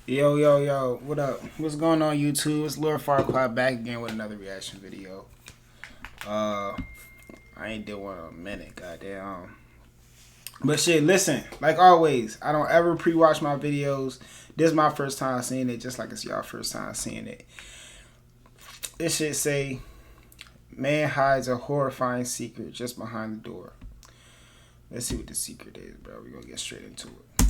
Yo, yo, yo, what up? What's going on, YouTube? It's Lord Farquaad back again with another reaction video. I ain't did one in a minute, goddamn. But shit, listen, like always, I don't ever pre-watch my videos. This is my first time seeing it, just like it's y'all first time seeing it. This shit say, man hides a horrifying secret just behind the door. Let's see what the secret is, bro. We're gonna get straight into it.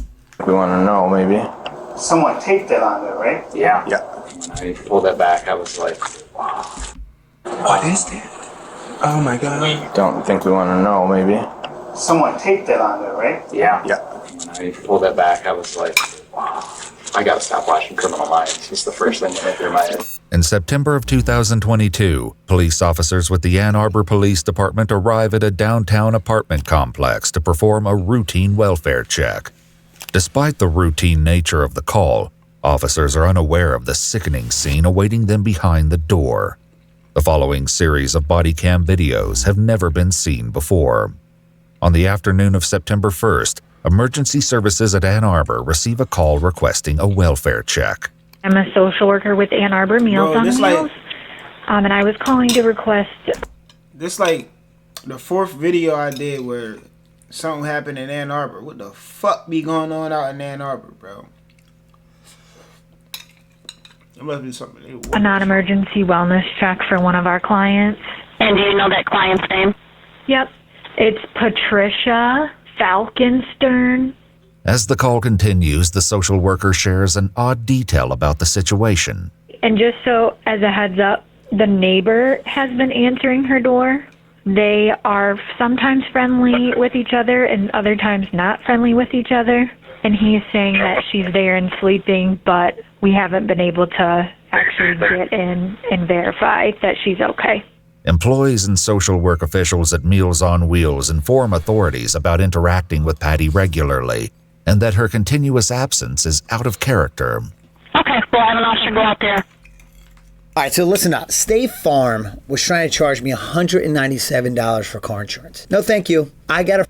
We want to know, maybe. Someone taped that on there, right? Yeah. When I pulled that back, I was like, wow. What is that? Oh my god. Don't think we want to know, maybe. Someone taped that on there, right? Yeah. When I pulled that back, I was like, wow. I gotta stop watching Criminal Minds. It's the first thing that went through my head. In September of 2022, police officers with the Ann Arbor Police Department arrive at a downtown apartment complex to perform a routine welfare check. Despite the routine nature of the call, officers are unaware of the sickening scene awaiting them behind the door. The following series of body cam videos have never been seen before. On the afternoon of September 1st, emergency services at Ann Arbor receive a call requesting a welfare check. I'm a social worker with Ann Arbor Meals on Wheels, and I was calling to request... This like the fourth video I did where something happened in Ann Arbor. What the fuck be going on out in Ann Arbor, bro? It must be something. a non-emergency wellness check for one of our clients. And do you know that client's name? Yep. It's Patricia Falkenstern. As the call continues, the social worker shares an odd detail about the situation. And just so as a heads up, the neighbor has been answering her door. They are sometimes friendly with each other and other times not friendly with each other. And he's saying that she's there and sleeping, but we haven't been able to actually get in and verify that she's okay. Employees and social work officials at Meals on Wheels inform authorities about interacting with Patty regularly and that her continuous absence is out of character. Okay, well, I have an officer go out there. All right, so listen up. State Farm was trying to charge me $197 for car insurance. No, thank you. I got a...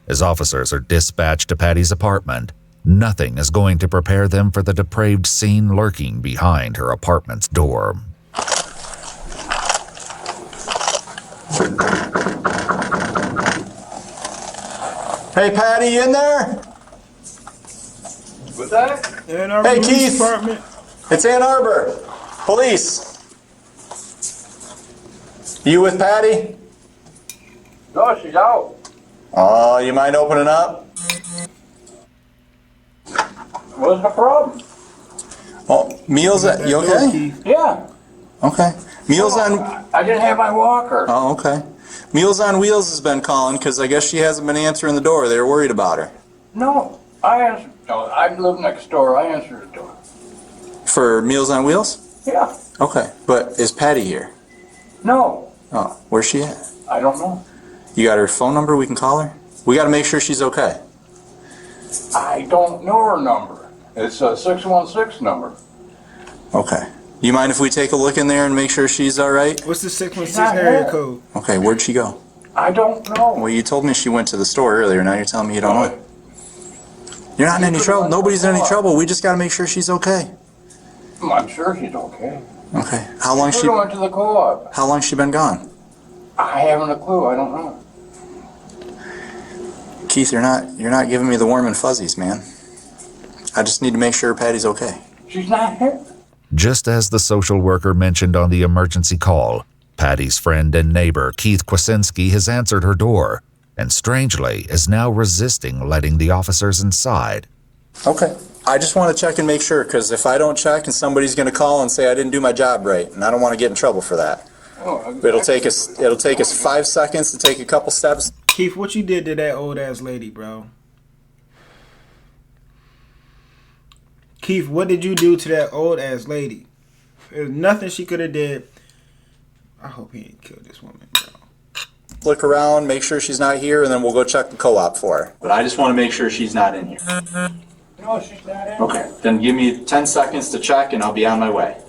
As officers are dispatched to Patty's apartment, nothing is going to prepare them for the depraved scene lurking behind her apartment's door. Hey, Patty, you in there? What's that? Ann Arbor Hey, Police Keith. Department. It's Ann Arbor. Police. You with Patty? No, she's out. Oh, you mind opening up? What's the problem? Oh, Meals at... You okay? Yeah. Okay. Meals on... I didn't have my walker. Oh, okay. Meals on Wheels has been calling because I guess she hasn't been answering the door. They were worried about her. No, I answered. No, I live next door. I answered the door. For Meals on Wheels? Yeah. Okay. But is Patty here? No, Oh, where's she at? I don't know. You got her phone number? We can call her? We got to make sure she's okay. I don't know her number. It's a 616 number. Okay. You mind if we take a look in there and make sure she's all right? What's the 616 not area here. code? Okay, where'd she go? I don't know. Well, you told me she went to the store earlier. Now you're telling me you don't know. You're not in any trouble. Nobody's in any trouble. We just got to make sure she's okay. I'm sure she's okay. Okay. How long She went to the co-op. How long she been gone? I haven't a clue. I don't know. Keith, you're not giving me the warm and fuzzies, man. I just need to make sure Patty's okay. She's not here. Just as the social worker mentioned on the emergency call, Patty's friend and neighbor Keith Kwasinski has answered her door and strangely is now resisting letting the officers inside. Okay. I just want to check and make sure, because if I don't check and somebody's going to call and say I didn't do my job right, and I don't want to get in trouble for that. Oh, It'll take us 5 seconds to take a couple steps. Keith, what you did to that old ass lady, bro? Keith, what did you do to that old ass lady? There's nothing she could have did. I hope he ain't killed this woman, bro. Look around, make sure she's not here, and then we'll go check the co-op for her. But I just want to make sure she's not in here. no, she's not in. Okay, then give me 10 seconds to check and I'll be on my way.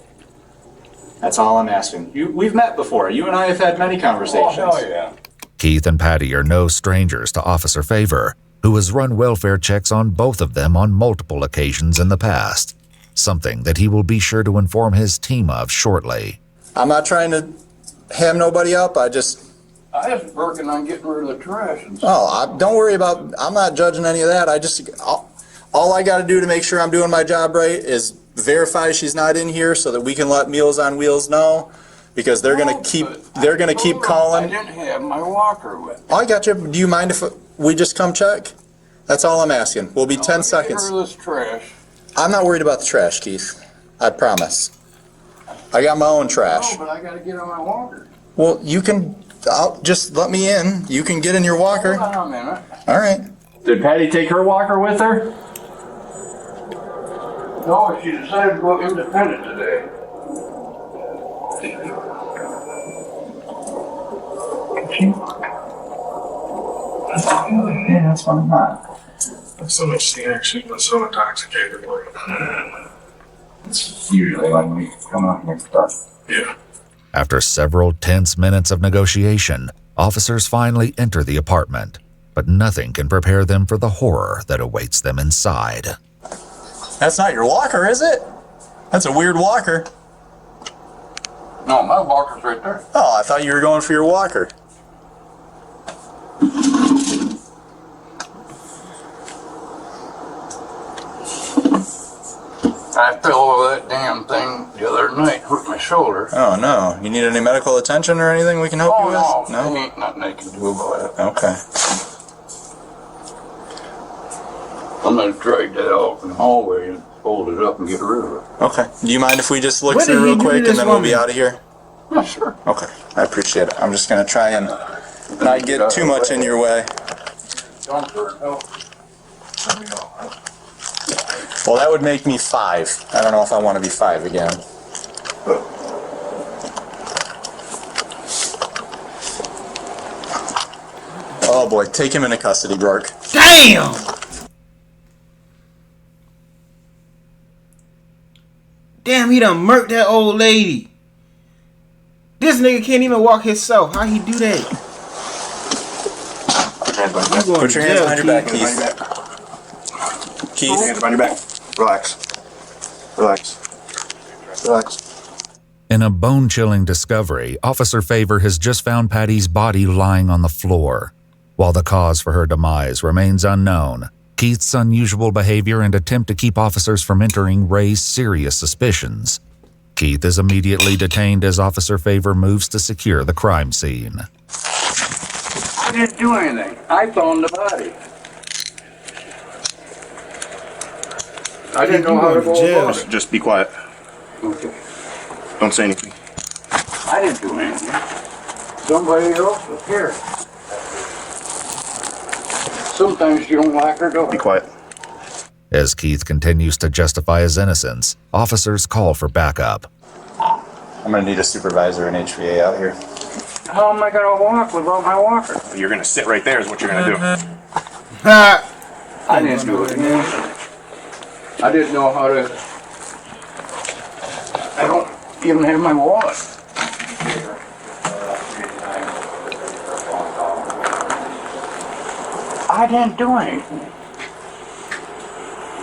That's all I'm asking. We've met before. You and I have had many conversations. Oh, hell yeah. Keith and Patty are no strangers to Officer Favor, who has run welfare checks on both of them on multiple occasions in the past. something that he will be sure to inform his team of shortly. I'm not trying to ham nobody up. I was working on getting rid of the trash and stuff. Oh, don't worry about, I'm not judging any of that. All I got to do to make sure I'm doing my job right is verify she's not in here so that we can let Meals on Wheels know, because they're going to keep calling. I didn't have my walker with me. Oh, I got you. Do you mind if we just come check? That's all I'm asking. We'll be 10 seconds. Get rid of this trash. I'm not worried about the trash, Keith. I promise. I got my own trash. No, but I gotta get on my walker. Well, just let me in. You can get in your walker. Hold on a minute. All right. Did Patty take her walker with her? No, she decided to go independent today. Yeah, that's fine. So much the action was so intoxicated. It's usually when we come up and start. Yeah. After several tense minutes of negotiation, officers finally enter the apartment, but nothing can prepare them for the horror that awaits them inside. That's not your walker, is it? That's a weird walker. No, my walker's right there. Oh, I thought you were going for your walker. I fell over that damn thing the other night, hurt my shoulder. Oh, no. You need any medical attention or anything we can help you with? No, ain't nothing I can do about it. Okay. I'm gonna drag that out in the hallway and fold it up and get rid of it. Okay. Do you mind if we just look What did through he real do to quick this and then we'll woman? be out of here? Yeah, sure. Okay. I appreciate it. I'm just going to try and not get too much in your way. Don't hurt, no. Well, that would make me 5. I don't know if I want to be 5 again. Oh boy, take him into custody, Rourke. Damn! Damn, he done murked that old lady. This nigga can't even walk himself. How he do that? You going Put to your hands jail, behind your back, Keith. Keith. Hands behind your back. Relax. Relax. Relax. In a bone-chilling discovery, Officer Favor has just found Patty's body lying on the floor. While the cause for her demise remains unknown, Keith's unusual behavior and attempt to keep officers from entering raise serious suspicions. Keith is immediately detained as Officer Favor moves to secure the crime scene. I didn't do anything. I found the body. I didn't know how to go about it. Just be quiet. Okay. Don't say anything. I didn't do anything. Somebody else was here. Sometimes you don't like her, don't Be you? quiet. As Keith continues to justify his innocence, officers call for backup. I'm going to need a supervisor and HVA out here. How am I gonna walk without my walker? You're gonna sit right there is what you're gonna do. Ha! I didn't do it. I didn't know how to. I don't even have my wallet. I didn't do anything.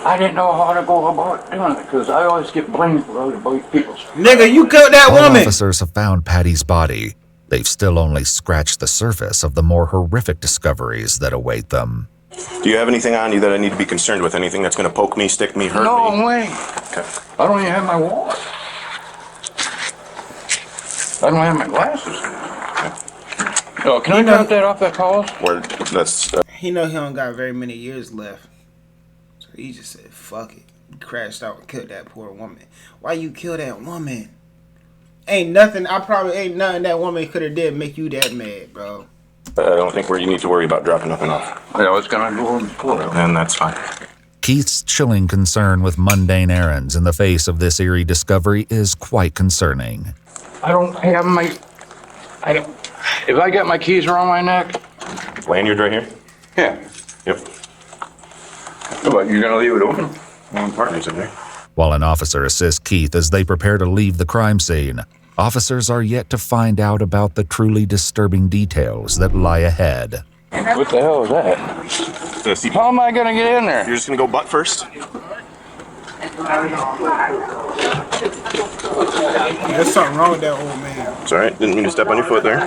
I didn't know how to go about doing it because I always get blamed for other people's. Nigga, you killed that While woman. officers have found Patty's body, they've still only scratched the surface of the more horrific discoveries that await them. Do you have anything on you that I need to be concerned with? Anything that's gonna poke me, stick me, hurt me? No way. Okay. I don't even have my wallet. I don't have my glasses. Oh, can I drop that off that pause? Where that's He know he don't got very many years left. So he just said, fuck it. He crashed out and killed that poor woman. Why you kill that woman? Ain't nothing that woman could have did make you that mad, bro. I don't think you need to worry about dropping nothing off. I was gonna go and pull it. And that's fine. Keith's chilling concern with mundane errands in the face of this eerie discovery is quite concerning. I don't have my. If I got my keys around my neck. Lanyard right here? Yeah. Yep. What, you're gonna leave it open? One partner's in there. While an officer assists Keith as they prepare to leave the crime scene, officers are yet to find out about the truly disturbing details that lie ahead. What the hell is that? How am I gonna get in there? You're just gonna go butt first? There's something wrong with that old man. It's all right. Didn't mean to step on your foot there.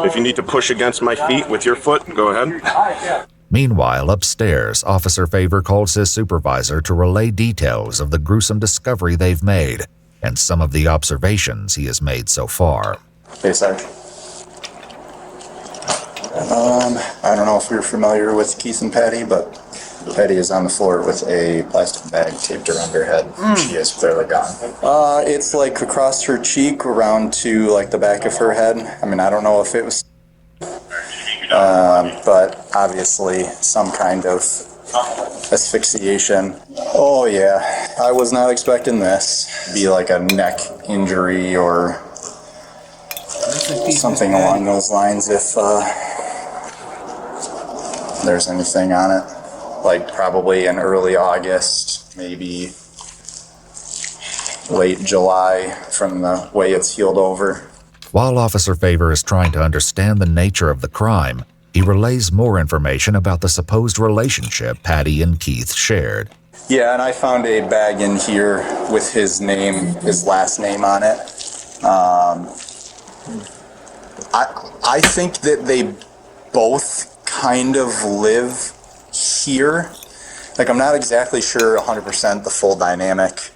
If you need to push against my feet with your foot, go ahead. Meanwhile, upstairs, Officer Favor calls his supervisor to relay details of the gruesome discovery they've made and some of the observations he has made so far. Hey, Sarge. I don't know if you're familiar with Keith and Patty, but Patty is on the floor with a plastic bag taped around her head. She is clearly gone. It's like across her cheek, around to like the back of her head. I mean, I don't know if it was, but obviously some kind of asphyxiation. Oh yeah, I was not expecting this. Be like a neck injury or something along those lines if there's anything on it. Like probably in early August, maybe late July from the way it's healed over. While Officer Favor is trying to understand the nature of the crime, he relays more information about the supposed relationship Patty and Keith shared. Yeah, and I found a bag in here with his name, his last name on it. I think that they both kind of live here. Like, I'm not exactly sure 100% the full dynamic,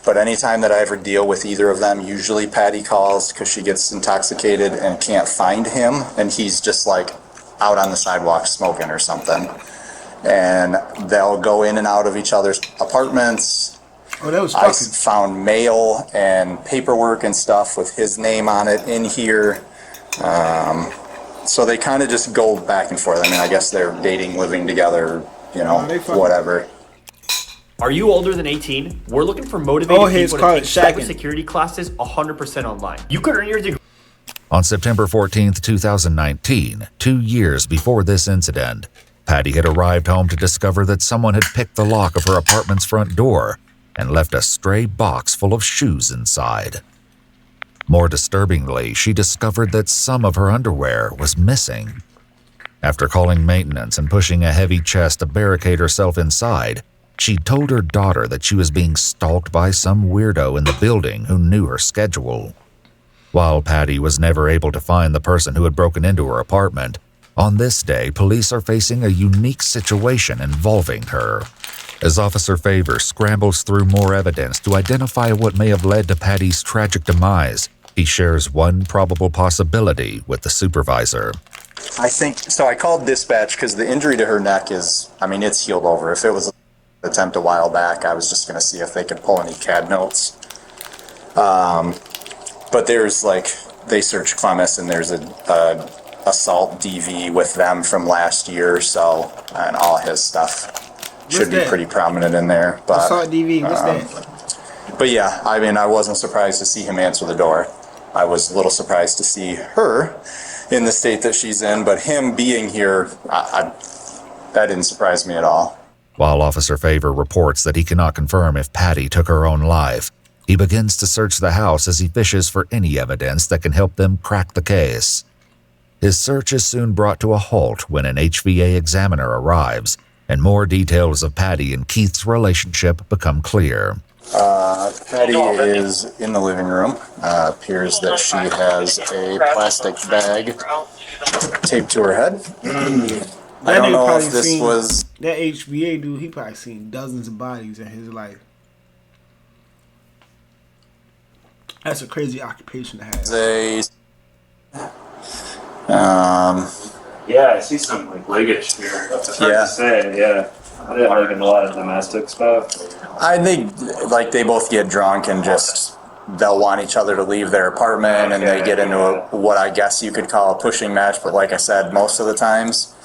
but anytime that I ever deal with either of them, usually Patty calls because she gets intoxicated and can't find him, and he's just like out on the sidewalk smoking or something. And they'll go in and out of each other's apartments. Oh, that was I found mail and paperwork and stuff with his name on it in here. So they kind of just go back and forth. I mean, I guess they're dating, living together, you know, whatever. Are you older than 18? We're looking for motivated people to take cybersecurity classes 100% online. You could earn your degree. On September 14th, 2019, 2 years before this incident, Patty had arrived home to discover that someone had picked the lock of her apartment's front door and left a stray box full of shoes inside. More disturbingly, she discovered that some of her underwear was missing. After calling maintenance and pushing a heavy chest to barricade herself inside, she told her daughter that she was being stalked by some weirdo in the building who knew her schedule. While Patty was never able to find the person who had broken into her apartment, on this day, police are facing a unique situation involving her. As Officer Favor scrambles through more evidence to identify what may have led to Patty's tragic demise, he shares one probable possibility with the supervisor. I think, so I called dispatch because the injury to her neck is, I mean, it's healed over. If it was an attempt a while back, I was just going to see if they could pull any CAD notes. But there's like, they search Clemmis and there's a assault DV with them from last year, so, and all his stuff should be pretty prominent in there. But, assault DV, what's that? But yeah, I mean, I wasn't surprised to see him answer the door. I was a little surprised to see her in the state that she's in, but him being here, that didn't surprise me at all. While Officer Favor reports that he cannot confirm if Patty took her own life, he begins to search the house as he fishes for any evidence that can help them crack the case. His search is soon brought to a halt when an HVA examiner arrives, and more details of Patty and Keith's relationship become clear. Patty is in the living room. Appears that she has a plastic bag taped to her head. I don't know if this was... That HVA dude, he probably seen dozens of bodies in his life. That's a crazy occupation to have. Yeah, I see some like leggage here. It's hard to say, yeah. I didn't like in a lot of domestic stuff. I think like they both get drunk and just they'll want each other to leave their apartment, and they get into what I guess you could call a pushing match. But like I said, most of the times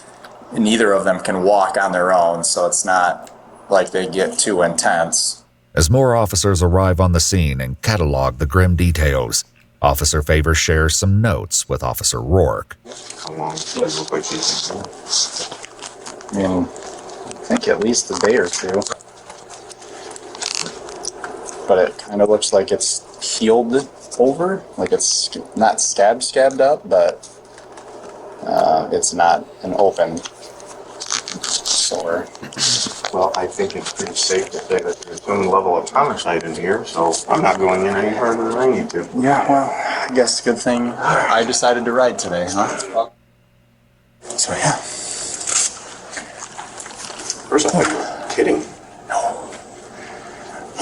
neither of them can walk on their own, so it's not like they get too intense. As more officers arrive on the scene and catalog the grim details, Officer Favor shares some notes with Officer Rourke. How long does it look like these I mean, I think at least a day or two. But it kind of looks like it's healed over. Like it's not scabbed up, but it's not an open sore. Well, I think it's pretty safe to say that there's some level of homicide in here, so I'm not going in any further than I need to. Yeah, well, I guess good thing I decided to ride today, huh? So, yeah. First, I thought you were kidding. No.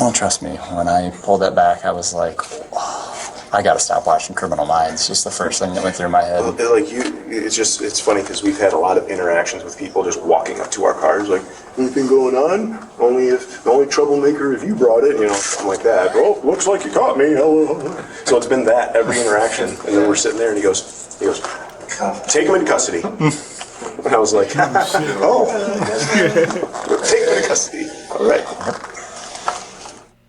Well, trust me, when I pulled that back, I was like, I gotta stop watching Criminal Minds. Just the first thing that went through my head. It's funny because we've had a lot of interactions with people just walking up to our cars, like, anything going on? The only troublemaker if you brought it, something like that. Oh, looks like you caught me. Hello. So it's been that every interaction, and then we're sitting there, and he goes, take him into custody. And I was like, oh, take him into custody. All right.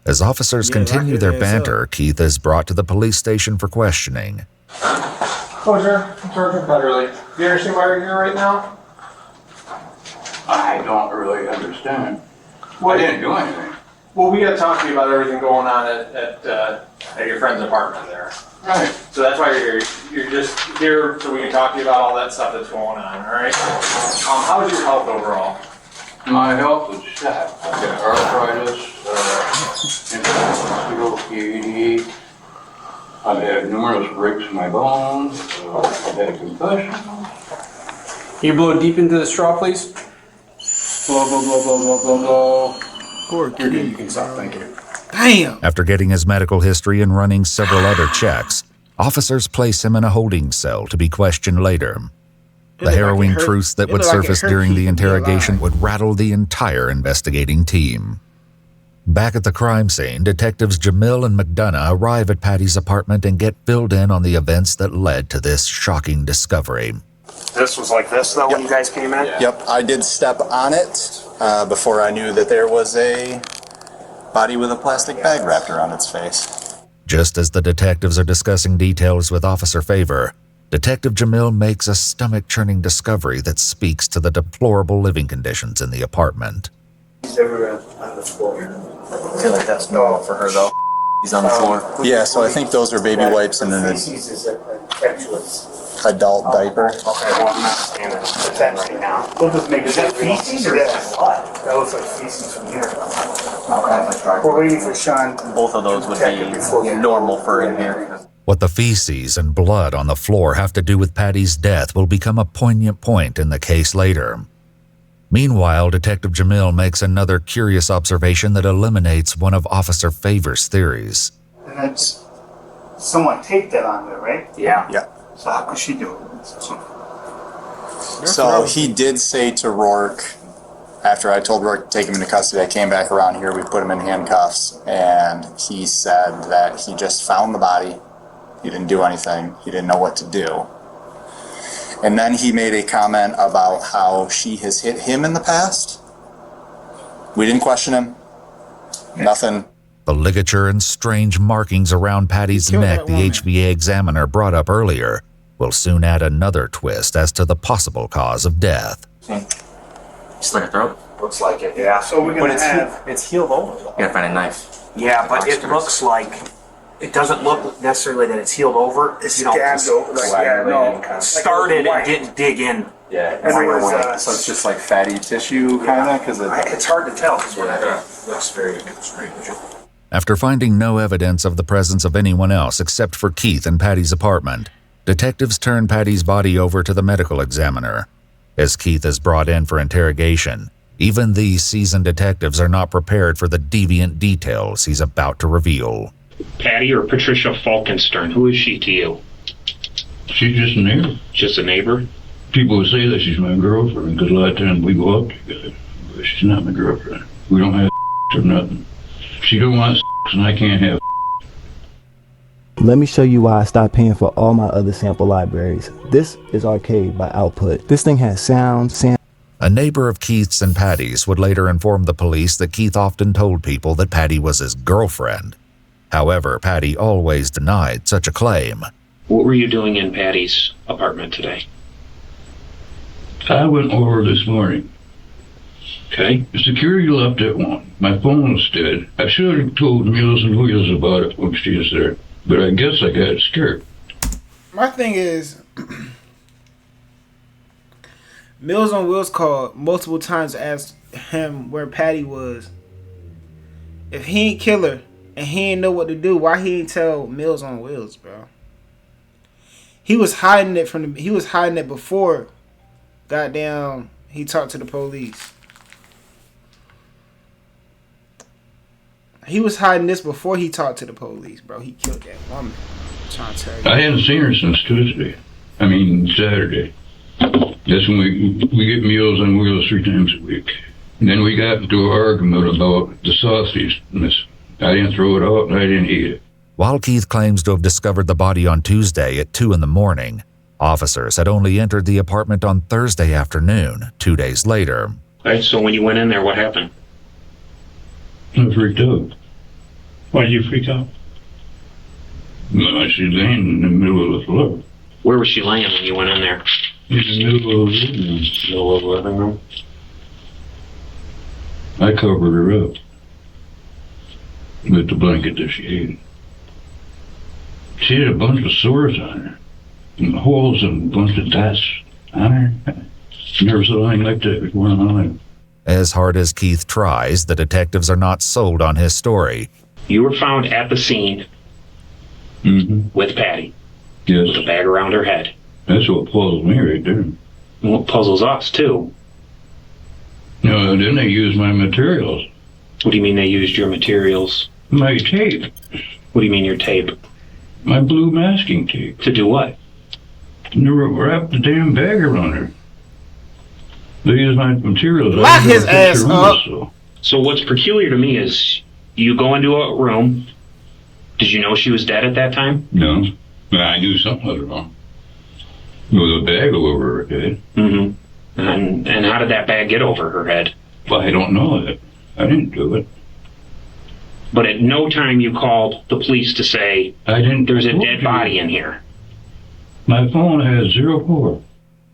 As officers continue their banter, Keith is brought to the police station for questioning. Closure, Sergeant Betterly. Do you understand why you're here right now? I don't really understand. I didn't do anything. Well, we got to talk to you about everything going on at your friend's apartment there. Right. So that's why you're here. You're just here so we can talk to you about all that stuff that's going on, all right? How is your health overall? My health is shot. I've got arthritis, COPD. I've had numerous breaks in my bones. I've had a concussion. Can you blow deep into the straw, please? Blow, blow, blow, blow, blow, blow, blow. Poor kid. You can stop. Thank you. Damn. After getting his medical history and running several other checks, officers place him in a holding cell to be questioned later. The harrowing truths that would surface during the interrogation would rattle the entire investigating team. Back at the crime scene, detectives Jamil and McDonough arrive at Patty's apartment and get filled in on the events that led to this shocking discovery. This was like this, though, when you guys came in? Yep, I did step on it before I knew that there was a body with a plastic bag wrapped around its face. Just as the detectives are discussing details with Officer Favor, Detective Jamil makes a stomach-churning discovery that speaks to the deplorable living conditions in the apartment. He's everywhere on the floor. I feel like that's normal for her, though. He's on the floor. Yeah, so I think those are baby wipes and an adult diaper. Okay, well, I'm not standing at that right now. We'll just make it. Is that feces or is that blood? That looks like feces from here. Okay. We're waiting for Sean. Both of those would be normal for in here. What the feces and blood on the floor have to do with Patty's death will become a poignant point in the case later. Meanwhile, Detective Jamil makes another curious observation that eliminates one of Officer Favor's theories. And that's someone taped that on there, right? Yeah. Yeah. So how could she do it? So he did say to Rourke, after I told Rourke to take him into custody, I came back around here, we put him in handcuffs, and he said that he just found the body. He didn't do anything. He didn't know what to do. And then he made a comment about how she has hit him in the past. We didn't question him. Nothing. The ligature and strange markings around Patty's neck the HVA examiner brought up earlier will soon add another twist as to the possible cause of death. Slit her throat? Looks like it, yeah. So we're gonna have... It's healed over. You gotta find a knife. Yeah, but it looks like... It doesn't look necessarily that it's healed over. It's scabbed over. Started and didn't dig in. Yeah, so it's just like fatty tissue, kind of? Because it's hard to tell. Looks very strange. After finding no evidence of the presence of anyone else except for Keith in Patty's apartment, detectives turn Patty's body over to the medical examiner. As Keith is brought in for interrogation, even these seasoned detectives are not prepared for the deviant details he's about to reveal. Patty or Patricia Falkenstern, who is she to you? She's just a neighbor. Just a neighbor? People would say that she's my girlfriend because a lot of times we go out together. But she's not my girlfriend. We don't have or nothing. She don't want and I can't have. Let me show you why I stopped paying for all my other sample libraries. This is Arcade by Output. This thing has sound. A neighbor of Keith's and Patty's would later inform the police that Keith often told people that Patty was his girlfriend. However, Patty always denied such a claim. What were you doing in Patty's apartment today? I went over this morning. Okay. The security left at 1. My phone was dead. I should have told Meals and Wheels about it when she was there, but I guess I got scared. My thing is, Meals on Wheels called multiple times, asked him where Patty was. If he ain't kill her and he ain't know what to do, why he ain't tell Mills on Wheels, bro? He was hiding it he was hiding it before. Goddamn, he talked to the police. He was hiding this before he talked to the police, bro. He killed that woman. I'm trying to tell you. I hadn't seen her since Saturday. That's when we get Meals on Wheels 3 times a week. And then we got into an argument about the sausage. I didn't throw it out and I didn't eat it. While Keith claims to have discovered the body on Tuesday at 2 a.m, officers had only entered the apartment on Thursday afternoon, 2 days later. Right, so when you went in there, what happened? I freaked out. Why did you freak out? No, she laying in the middle of the floor. Where was she laying when you went in there? In the middle of the living room. I covered her up with the blanket that she ate. She had a bunch of sores on her, and holes and a bunch of dots on her. Never saw anything like that before in my life. As hard as Keith tries, the detectives are not sold on his story. You were found at the scene with Patty. Yes. With a bag around her head. That's what puzzles me right there. Well, it puzzles us, too. No, then they used my materials. What do you mean they used your materials? My tape. What do you mean your tape? My blue masking tape. To do what? To wrap the damn bag around her. They used my materials. Lock his ass up. So what's peculiar to me is you go into a room. Did you know she was dead at that time? No. I knew something was wrong. With a bag over her head. Mm-hmm. And how did that bag get over her head? Well, I don't know that. I didn't do it. But at no time you called the police to say, there's a dead body in here. My phone has 04.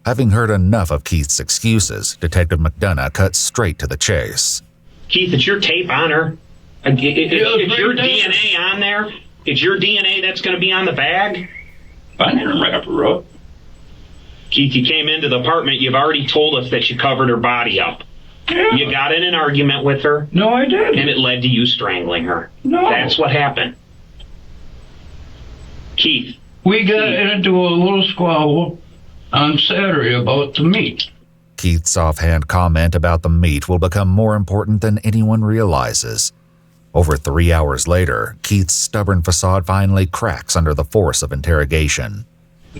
Having heard enough of Keith's excuses, Detective McDonough cuts straight to the chase. Keith, it's your tape on her. It's your DNA on there. It's your DNA that's going to be on the bag. I didn't wrap her up. Keith, you came into the apartment. You've already told us that you covered her body up. Yeah. You got in an argument with her. No, I didn't. And it led to you strangling her. No. That's what happened. Keith. We got into a little squabble on Saturday about the meat. Keith's offhand comment about the meat will become more important than anyone realizes. Over 3 hours later, Keith's stubborn facade finally cracks under the force of interrogation.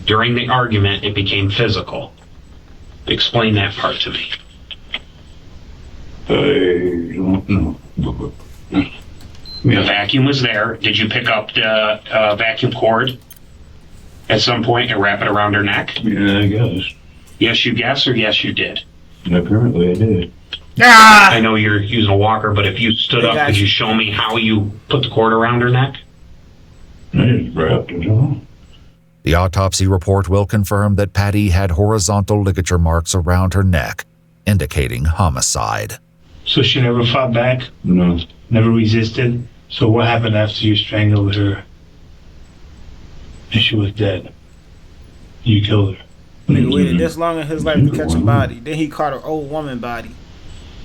During the argument, it became physical. Explain that part to me. I don't know. The vacuum was there. Did you pick up the vacuum cord at some point and wrap it around her neck? Yeah, I guess. Yes, you guess, or yes, you did? Apparently I did. I know you're using a walker, but if you stood up, could you show me how you put the cord around her neck? I just wrapped it on. The autopsy report will confirm that Patty had horizontal ligature marks around her neck, indicating homicide. So she never fought back? No. Never resisted? So what happened after you strangled her and she was dead? You killed her. Nigga waited this long in his life to catch a body. Then he caught an old woman body.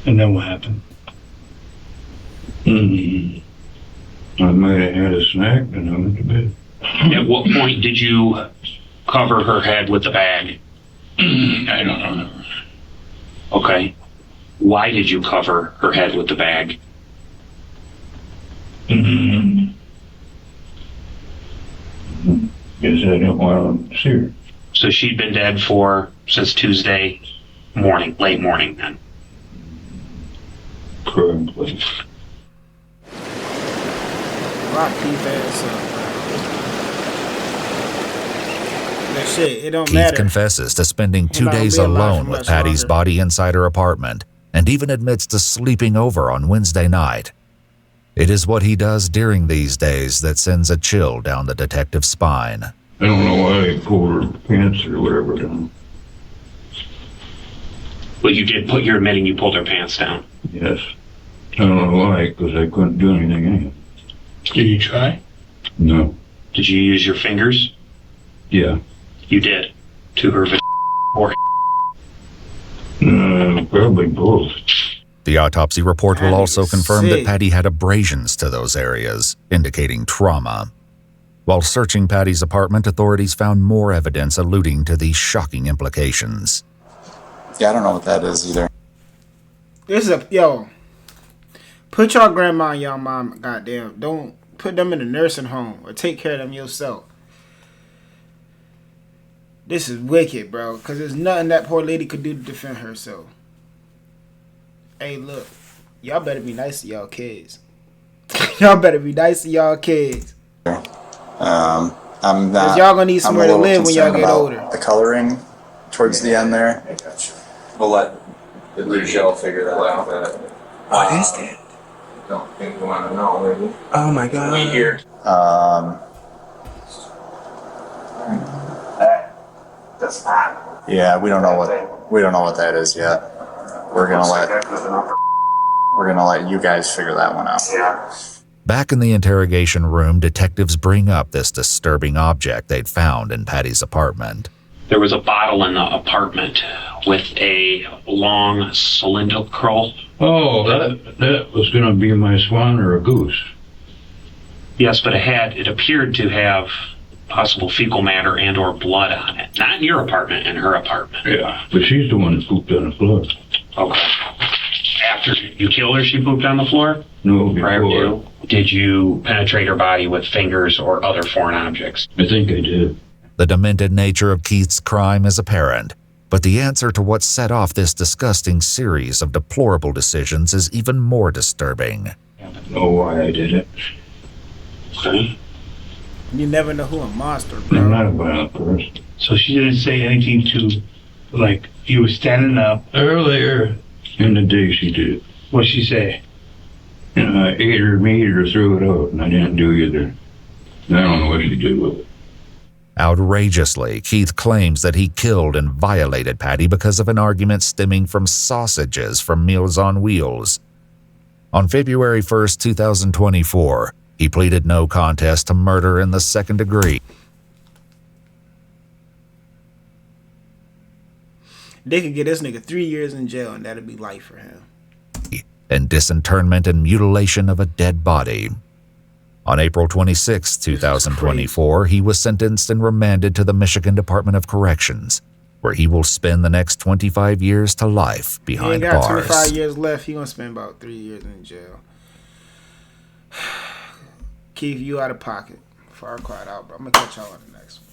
And then what happened? I might have had a snack and I went to bed. At what point did you cover her head with the bag? I don't know. Okay. Why did you cover her head with the bag? Guess I didn't want to see her. So she'd been dead since Tuesday morning, late morning then? Correct. Rock Keith ass up. That shit, it don't Keith matter. confesses to spending 2 days alone with Patty's body inside her apartment and even admits to sleeping over on Wednesday night. It is what he does during these days that sends a chill down the detective's spine. I don't know why I pulled her pants or whatever down. But you're admitting you pulled her pants down? Yes. I don't know why, because I couldn't do anything anyway. Did you try? No. Did you use your fingers? Yeah. You did? To her or probably both. The autopsy report will That also nigga's confirm that sick. Patty had abrasions to those areas, indicating trauma. While searching Patty's apartment, authorities found more evidence alluding to these shocking implications. Yeah, I don't know what that is either. This is a yo. Put your grandma and your mom, goddamn. Don't put them in a nursing home or take care of them yourself. This is wicked, bro. Cause there's nothing that poor lady could do to defend herself. Hey, look, y'all better be nice to y'all kids. Y'all better be nice to y'all kids. I'm not. Cause y'all gonna need somewhere to live when y'all get older. The coloring towards the end there. We'll let Michelle figure that out. What is that? Don't think you want to know, maybe. Oh my god. We here. That's not. Yeah, we don't know what that is yet. We're gonna let you guys figure that one out. Yeah. Back in the interrogation room, detectives bring up this disturbing object they'd found in Patty's apartment. There was a bottle in the apartment with a long cylindrical. Oh, that was going to be my swan or a goose. Yes, but it appeared to have possible fecal matter and or blood on it. Not in your apartment, in her apartment. Yeah, but she's the one that pooped on the floor. Okay. After you killed her, she pooped on the floor? No, Prior before. to? Did you penetrate her body with fingers or other foreign objects? I think I did. The demented nature of Keith's crime is apparent, but the answer to what set off this disgusting series of deplorable decisions is even more disturbing. Know why I did it. Okay. You never know who a monster, bro. I'm not a violent person. So she didn't say anything to, like, you were standing up. Earlier in the day she did. What'd she say? And I ate her meat or threw it out, and I didn't do either. I don't know what she did with it. Outrageously, Keith claims that he killed and violated Patty because of an argument stemming from sausages from Meals on Wheels. On February 1st, 2024, he pleaded no contest to murder in the second degree. They could get this nigga 3 years in jail and that'd be life for him. And disinterment and mutilation of a dead body. On April 26, 2024, he was sentenced and remanded to the Michigan Department of Corrections, where he will spend the next 25 years to life He behind ain't got bars. 25 years left. He gonna spend about 3 years in jail. Keith, you out of pocket. Far quiet out, bro. I'm gonna catch y'all on the next one.